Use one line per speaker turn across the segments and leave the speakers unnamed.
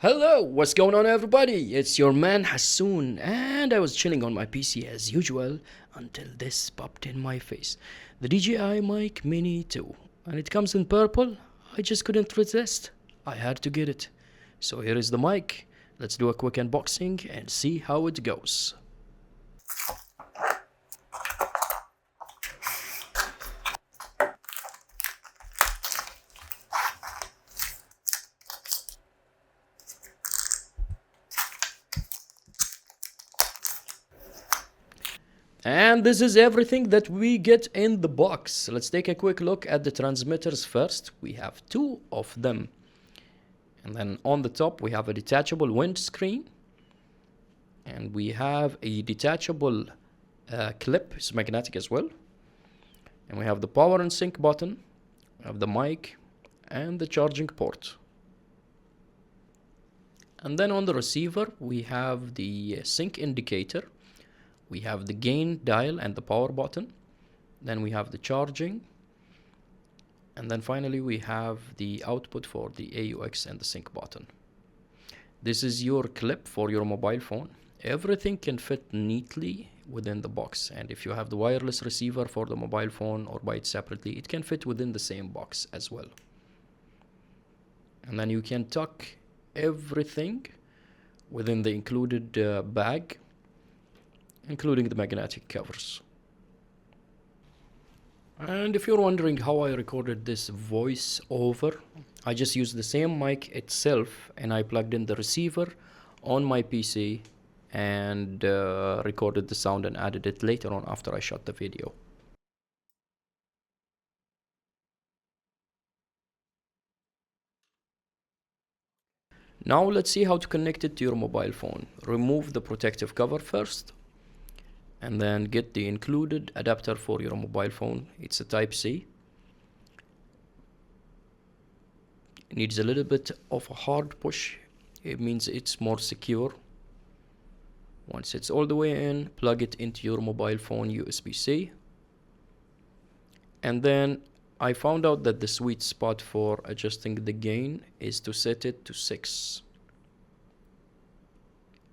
Hello, what's going on everybody? It's your man Hassoon and I was chilling on my PC as usual until this popped in my face. The DJI Mic Mini 2 and it comes in purple. I just couldn't resist. I had to get it. So here is the mic. Let's do a quick unboxing and see how it goes. And this is everything that we get in the box. Let's take a quick look at the transmitters first. We have two of them. And then on the top we have a detachable windscreen. And we have a detachable clip, it's magnetic as well. And we have the power and sync button. We have the mic and the charging port. And then on the receiver we have the sync indicator. We have the gain dial and the power button. Then we have the charging. And then finally we have the output for the AUX and the sync button. This is your clip for your mobile phone. Everything can fit neatly within the box. And if you have the wireless receiver for the mobile phone or buy it separately, it can fit within the same box as well. And then you can tuck everything within the included bag, including the magnetic covers. And if you're wondering how I recorded this voice over, I just used the same mic itself and I plugged in the receiver on my PC and recorded the sound and added it later on after I shot the video. Now let's see how to connect it to your mobile phone. Remove the protective cover first. And then get the included adapter for your mobile phone. It's a Type-C. It needs a little bit of a hard push. It means it's more secure. Once it's all the way in, plug it into your mobile phone USB-C. And then I found out that the sweet spot for adjusting the gain is to set it to 6.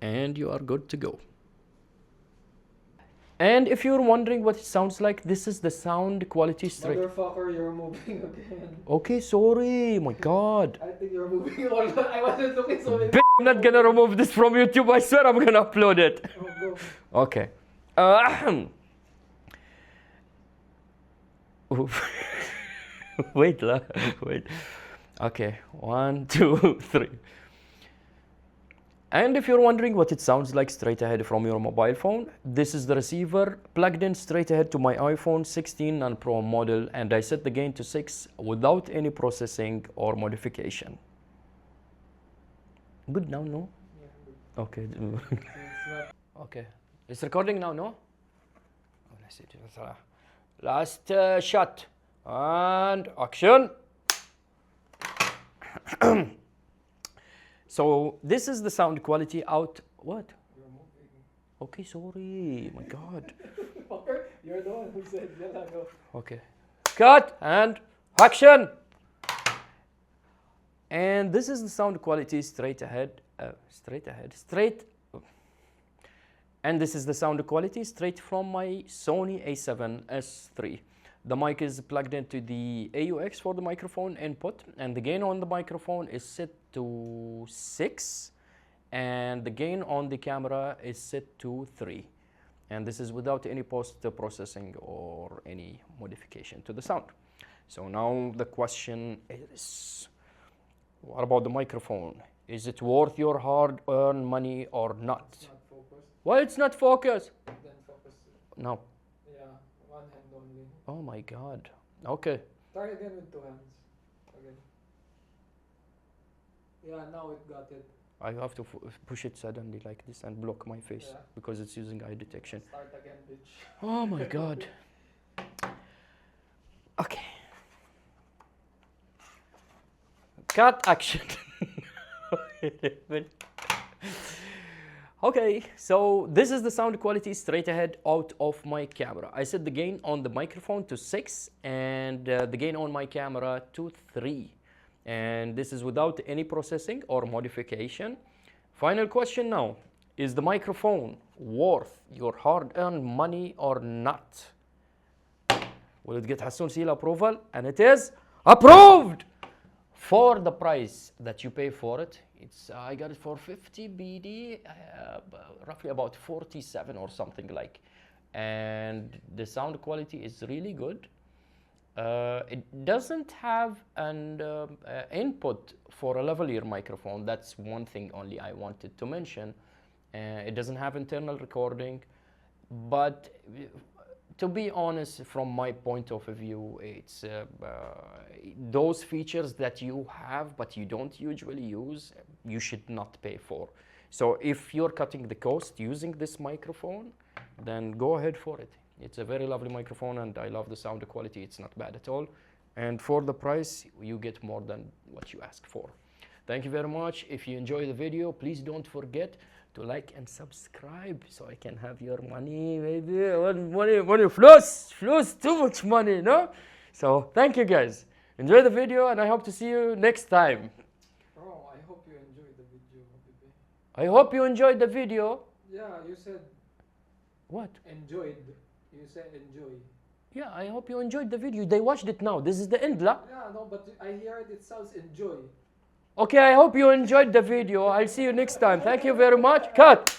And you are good to go. And if you're wondering what it sounds like, this is the sound quality straight.
Motherfucker, you're moving again.
Okay, sorry. My God.
I think you're moving all. I wasn't looking so.
I'm not gonna remove this from YouTube. I swear I'm gonna upload it.
Go.
Okay. Wait. Okay. 1, 2, 3. And if you're wondering what it sounds like straight ahead from your mobile phone, this is the receiver plugged in straight ahead to my iPhone 16 and Pro model, and I set the gain to 6 without any processing or modification. Good now, no?
Yeah,
Okay. Okay. It's recording now, no? Let's see. Last shot. And action. So this is the sound quality out. What?
You're moving.
Okay, sorry. My God.
You're the one who said, yeah, go.
Okay. Cut and action. And this is the sound quality straight ahead. And this is the sound quality straight from my Sony a7S III. The mic is plugged into the AUX for the microphone input, and the gain on the microphone is set to 6, and the gain on the camera is set to 3. And this is without any post-processing or any modification to the sound. So now the question is, what about the microphone? Is it worth your hard-earned money or not?
It's not focused.
Why it's not focused?
Then focus.
No.
Yeah, one hand only.
Oh my God. Okay.
Try again with 2 hands. Again. Yeah, now it got it.
I have to push it suddenly like this and block my face because it's using eye detection.
Start again, bitch.
Oh my God. Okay. Cut action. Okay, so this is the sound quality straight ahead out of my camera. I set the gain on the microphone to 6 and the gain on my camera to 3. and this is without any processing or modification. Final question now, is the microphone worth your hard-earned money or not? Will it get Hassoun seal approval? And it is approved for the price that you pay for it. It's I got it for 50 BD, roughly about 47 or something like. And the sound quality is really good. It doesn't have an input for a lavalier microphone. That's one thing only I wanted to mention. It doesn't have internal recording, but to be honest, from my point of view, it's those features that you have but you don't usually use, you should not pay for. So if you're cutting the cost using this microphone, then go ahead for it. It's a very lovely microphone and I love the sound quality. It's not bad at all. And for the price, you get more than what you asked for. Thank you very much. If you enjoy the video, please don't forget to like and subscribe so I can have your money, baby. Money, floss, too much money, no? So thank you guys. Enjoy the video and I hope to see you next time.
Oh, I hope you enjoyed the video, baby.
I hope you enjoyed the video.
Yeah, you said
What?
enjoyed. You said enjoy.
Yeah, I hope you enjoyed the video. They watched it now. This is the end, la?
Yeah, no, but I hear it sounds enjoy.
Okay, I hope you enjoyed the video. I'll see you next time. Thank you very much. Cut.